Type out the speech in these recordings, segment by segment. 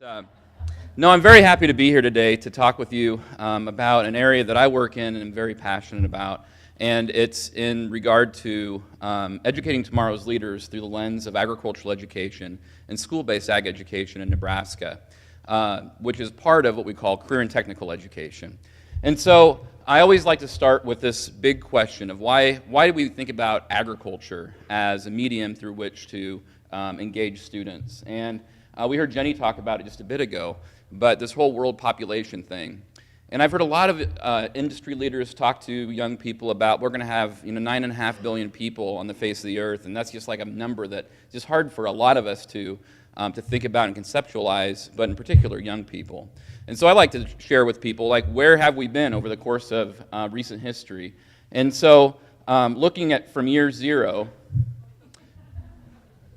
Uh, no, I'm very happy to be here today to talk with you about an area that I work in and am very passionate about, and it's in regard to educating tomorrow's leaders through the lens of agricultural education and school-based ag education in Nebraska, which is part of what we call career and technical education. And so I always like to start with this big question of why do we think about agriculture as a medium through which to engage students? And we heard Jenny talk about it just a bit ago, but this whole world population thing. And I've heard a lot of industry leaders talk to young people about we're going to have 9.5 billion people on the face of the earth, and that's just like a number that's just hard for a lot of us to think about and conceptualize, but in particular young people. And so I like to share with people, like, where have we been over the course of recent history? And so looking at from year zero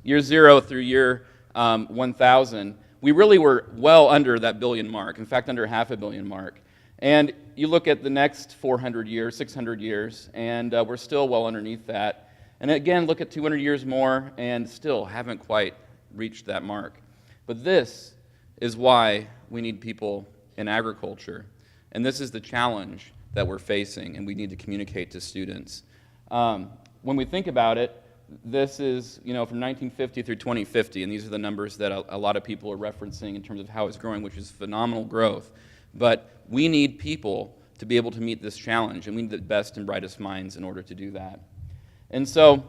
through year 1000, we really were well under that billion mark, in fact, under half a billion mark. And you look at the next 400 years, 600 years, and we're still well underneath that. And again, look at 200 years more, and still haven't quite reached that mark. But this is why we need people in agriculture. And this is the challenge that we're facing, and we need to communicate to students. When we think about it, this is, from 1950 through 2050, and these are the numbers that a lot of people are referencing in terms of how it's growing, which is phenomenal growth. But we need people to be able to meet this challenge, and we need the best and brightest minds in order to do that. And so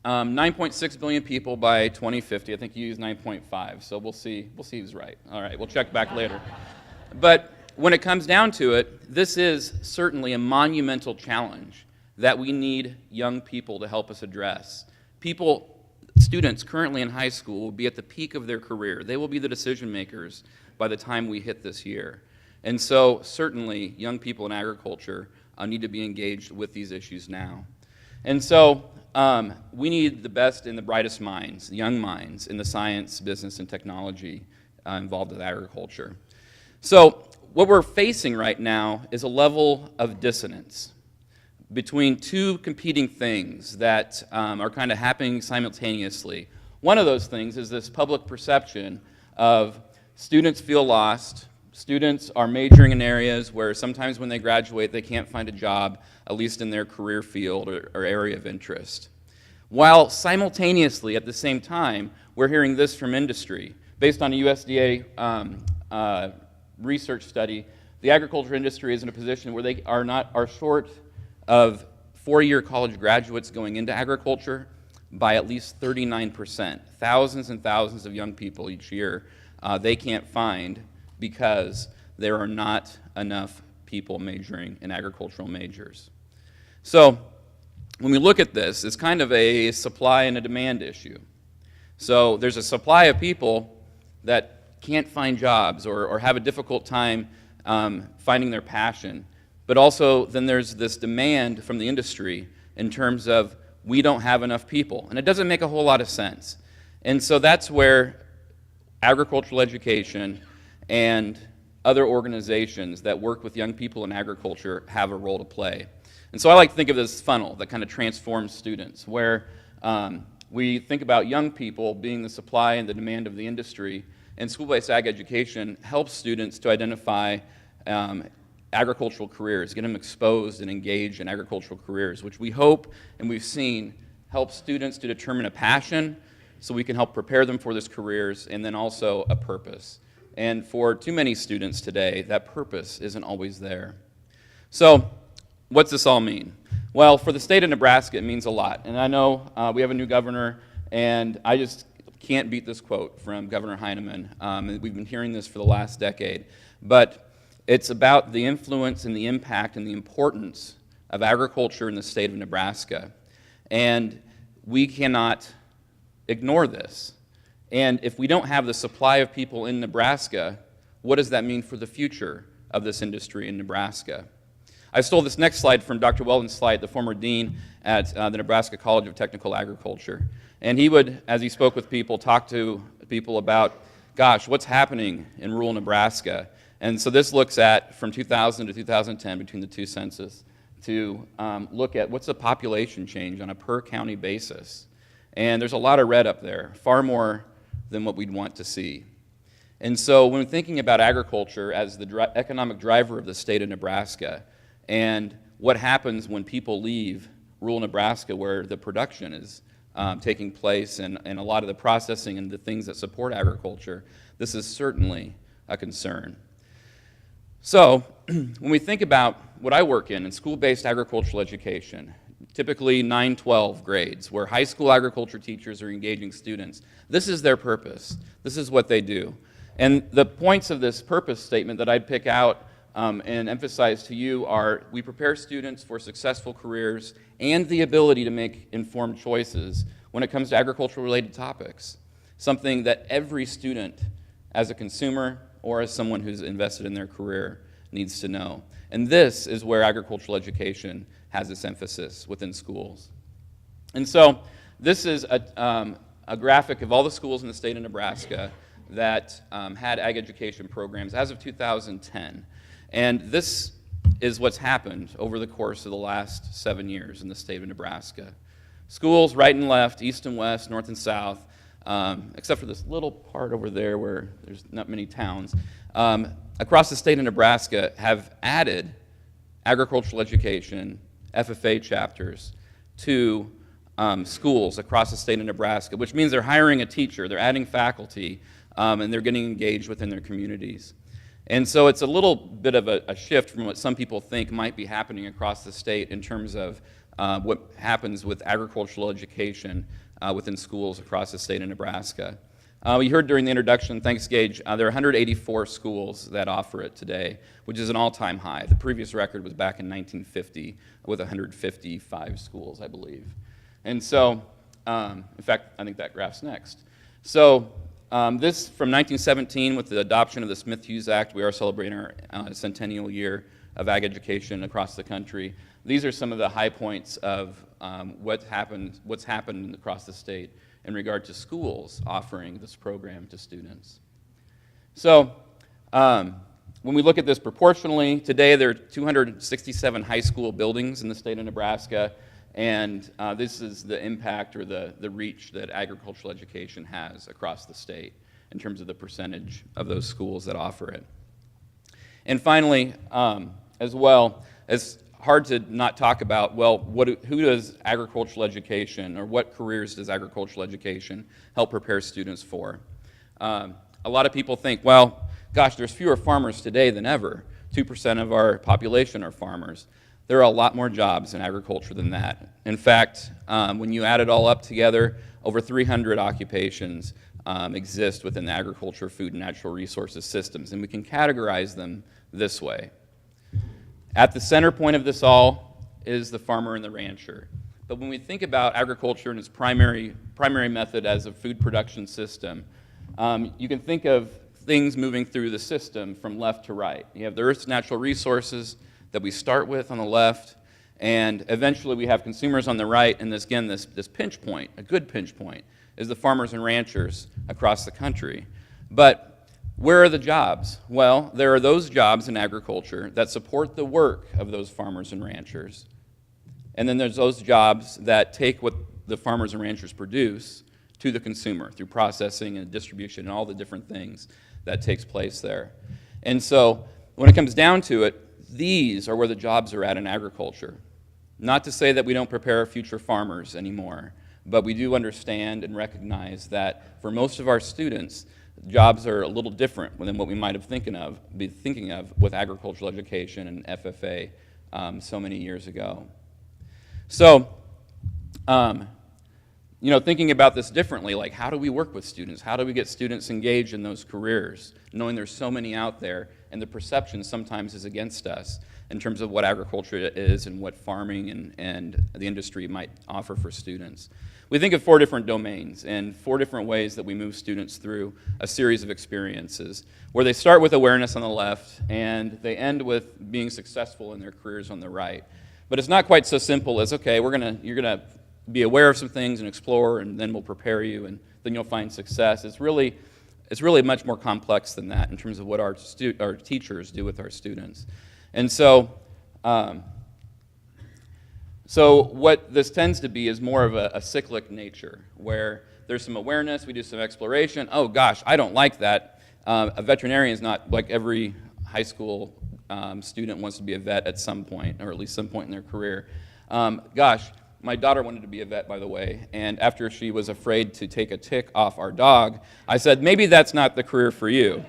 9.6 billion people by 2050. I think you used 9.5, so we'll see who's right. All right, we'll check back later. But when it comes down to it, this is certainly a monumental challenge that we need young people to help us address. Students currently in high school will be at the peak of their career. They will be the decision makers by the time we hit this year. And so certainly young people in agriculture need to be engaged with these issues now. And so we need the best and the brightest minds, young minds in the science, business, and technology involved with agriculture. So what we're facing right now is a level of dissonance between two competing things that are kind of happening simultaneously. One of those things is this public perception of students feel lost. Students are majoring in areas where sometimes when they graduate they can't find a job, at least in their career field or area of interest. While simultaneously, at the same time, we're hearing this from industry. Based on a USDA research study, the agriculture industry is in a position where they are short of four-year college graduates going into agriculture by at least 39%. Thousands and thousands of young people each year they can't find because there are not enough people majoring in agricultural majors. So when we look at this, it's kind of a supply and a demand issue. So there's a supply of people that can't find jobs or have a difficult time finding their passion. But also then there's this demand from the industry in terms of we don't have enough people. And it doesn't make a whole lot of sense. And so that's where agricultural education and other organizations that work with young people in agriculture have a role to play. And so I like to think of this funnel that kind of transforms students, where we think about young people being the supply and the demand of the industry, and school-based ag education helps students to identify agricultural careers, get them exposed and engaged in agricultural careers, which we hope and we've seen help students to determine a passion so we can help prepare them for those careers, and then also a purpose. And for too many students today, that purpose isn't always there. So what's this all mean? Well, for the state of Nebraska, it means a lot. And I know we have a new governor, and I just can't beat this quote from Governor Heineman. And we've been hearing this for the last decade. But it's about the influence and the impact and the importance of agriculture in the state of Nebraska. And we cannot ignore this. And if we don't have the supply of people in Nebraska, what does that mean for the future of this industry in Nebraska? I stole this next slide from Dr. Weldon's slide, the former dean at the Nebraska College of Technical Agriculture. And he would, as he spoke with people, talk to people about, gosh, what's happening in rural Nebraska? And so this looks at, from 2000 to 2010, between the two census, to look at what's the population change on a per county basis. And there's a lot of red up there, far more than what we'd want to see. And so when thinking about agriculture as the economic driver of the state of Nebraska, and what happens when people leave rural Nebraska where the production is taking place and a lot of the processing and the things that support agriculture, this is certainly a concern. So when we think about what I work in school-based agricultural education, typically 9-12 grades, where high school agriculture teachers are engaging students, this is their purpose. This is what they do. And the points of this purpose statement that I'd pick out and emphasize to you are: we prepare students for successful careers and the ability to make informed choices when it comes to agricultural-related topics, something that every student, as a consumer or as someone who's invested in their career, needs to know. And this is where agricultural education has its emphasis within schools. And so this is a graphic of all the schools in the state of Nebraska that had ag education programs as of 2010. And this is what's happened over the course of the last 7 years in the state of Nebraska. Schools right and left, east and west, north and south, except for this little part over there where there's not many towns, across the state of Nebraska have added agricultural education, FFA chapters, to schools across the state of Nebraska, which means they're hiring a teacher, they're adding faculty, and they're getting engaged within their communities. And so it's a little bit of a shift from what some people think might be happening across the state in terms of what happens with agricultural education within schools across the state of Nebraska. We heard during the introduction, thanks Gage, there are 184 schools that offer it today, which is an all-time high. The previous record was back in 1950 with 155 schools, I believe. And so, in fact, I think that graph's next. So this from 1917, with the adoption of the Smith-Hughes Act, we are celebrating our centennial year of ag education across the country. These are some of the high points of what's happened across the state in regard to schools offering this program to students. So when we look at this proportionally, today there are 267 high school buildings in the state of Nebraska, and this is the impact or the reach that agricultural education has across the state in terms of the percentage of those schools that offer it. And finally, as well, it's hard to not talk about, well, who does agricultural education, or what careers does agricultural education help prepare students for? A lot of people think, well, gosh, there's fewer farmers today than ever. 2% of our population are farmers. There are a lot more jobs in agriculture than that. In fact, when you add it all up together, over 300 occupations exist within the agriculture, food, and natural resources systems, and we can categorize them this way. At the center point of this all is the farmer and the rancher. But when we think about agriculture and its primary method as a food production system, you can think of things moving through the system from left to right. You have the Earth's natural resources that we start with on the left, and eventually we have consumers on the right, and this pinch point, a good pinch point, is the farmers and ranchers across the country. But where are the jobs? Well, there are those jobs in agriculture that support the work of those farmers and ranchers. And then there's those jobs that take what the farmers and ranchers produce to the consumer through processing and distribution and all the different things that takes place there. And so when it comes down to it, these are where the jobs are at in agriculture. Not to say that we don't prepare future farmers anymore, but we do understand and recognize that for most of our students, jobs are a little different than what we might have be thinking of with agricultural education and FFA so many years ago. So, thinking about this differently, like how do we work with students? How do we get students engaged in those careers, knowing there's so many out there, and the perception sometimes is against us in terms of what agriculture is and what farming and the industry might offer for students. We think of 4 different domains and 4 different ways that we move students through a series of experiences, where they start with awareness on the left and they end with being successful in their careers on the right. But it's not quite so simple as, okay, you're gonna be aware of some things and explore, and then we'll prepare you, and then you'll find success. It's really much more complex than that in terms of what our teachers do with our students. And so, so what this tends to be is more of a cyclic nature, where there's some awareness, we do some exploration, oh gosh, I don't like that, a veterinarian is not like every high school student wants to be a vet at some point, or at least some point in their career. Gosh, my daughter wanted to be a vet, by the way, and after she was afraid to take a tick off our dog, I said, maybe that's not the career for you.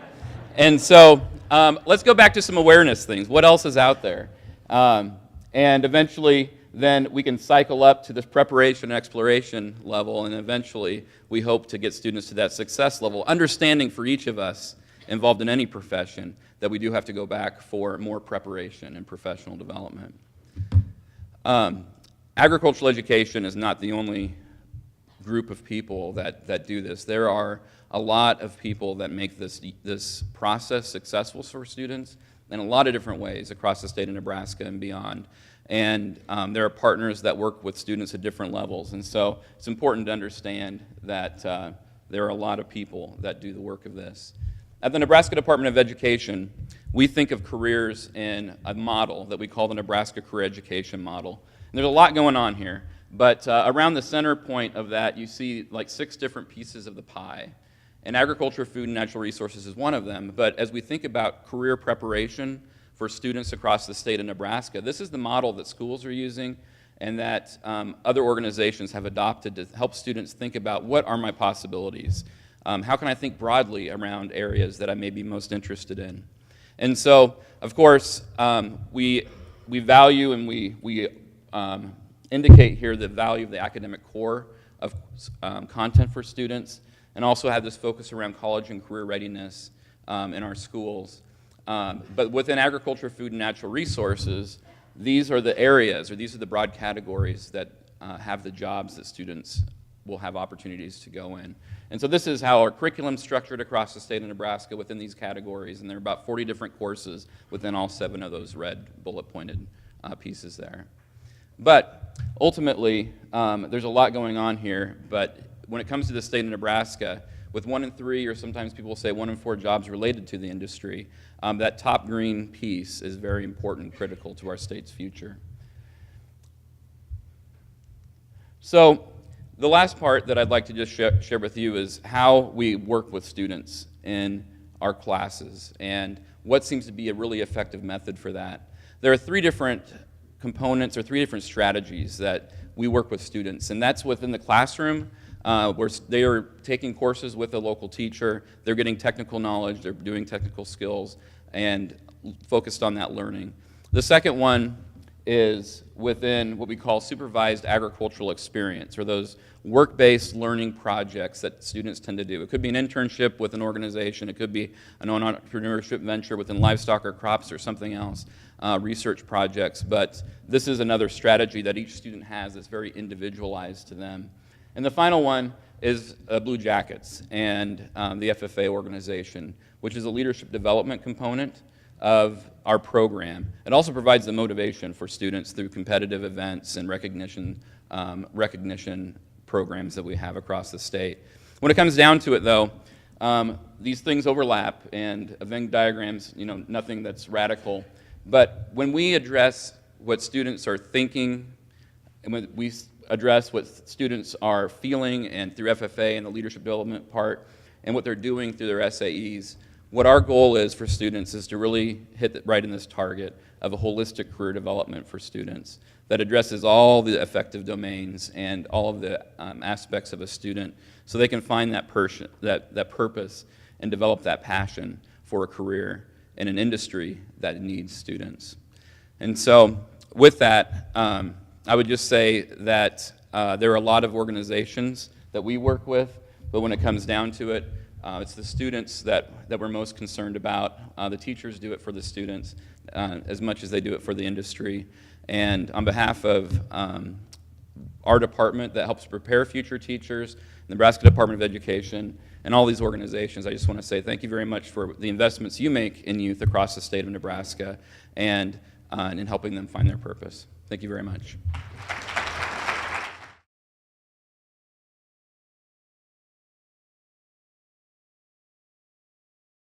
And so let's go back to some awareness things. What else is out there? And eventually, then we can cycle up to this preparation and exploration level, and eventually we hope to get students to that success level, understanding for each of us involved in any profession that we do have to go back for more preparation and professional development. Agricultural education is not the only group of people that do this. There are a lot of people that make this process successful for students in a lot of different ways across the state of Nebraska and beyond. And there are partners that work with students at different levels. And so it's important to understand that there are a lot of people that do the work of this. At the Nebraska Department of Education, we think of careers in a model that we call the Nebraska Career Education Model. And there's a lot going on here, but around the center point of that, you see like 6 different pieces of the pie. And agriculture, food, and natural resources is one of them. But as we think about career preparation for students across the state of Nebraska, this is the model that schools are using and that other organizations have adopted to help students think about what are my possibilities. How can I think broadly around areas that I may be most interested in? And so, of course, we value and we indicate here the value of the academic core of content for students, and also have this focus around college and career readiness in our schools. But within agriculture, food, and natural resources, these are the areas, or these are the broad categories that have the jobs that students will have opportunities to go in. And so this is how our curriculum is structured across the state of Nebraska within these categories, and there are about 40 different courses within all 7 of those red bullet-pointed pieces there. But ultimately, there's a lot going on here, but when it comes to the state of Nebraska, with 1 in 3, or sometimes people say 1 in 4 jobs related to the industry, that top green piece is very important, critical to our state's future. So the last part that I'd like to just share with you is how we work with students in our classes and what seems to be a really effective method for that. There are 3 different components or 3 different strategies that we work with students, and that's within the classroom, where they are taking courses with a local teacher, they're getting technical knowledge, they're doing technical skills, and focused on that learning. The second one is within what we call supervised agricultural experience, or those work-based learning projects that students tend to do. It could be an internship with an organization, it could be an entrepreneurship venture within livestock or crops or something else, research projects, but this is another strategy that each student has that's very individualized to them. And the final one is Blue Jackets and the FFA organization, which is a leadership development component of our program. It also provides the motivation for students through competitive events and recognition programs that we have across the state. When it comes down to it, though, these things overlap, and Venn diagrams, nothing that's radical. But when we address what students are thinking, and when we address what students are feeling, and through FFA and the leadership development part, and what they're doing through their SAEs, what our goal is for students is to really hit right in this target of a holistic career development for students that addresses all the effective domains and all of the aspects of a student, so they can find that purpose and develop that passion for a career in an industry that needs students. And so with that, I would just say that there are a lot of organizations that we work with, but when it comes down to it, it's the students that we're most concerned about. The teachers do it for the students as much as they do it for the industry. And on behalf of our department that helps prepare future teachers, Nebraska Department of Education, and all these organizations, I just want to say thank you very much for the investments you make in youth across the state of Nebraska and in helping them find their purpose. Thank you very much.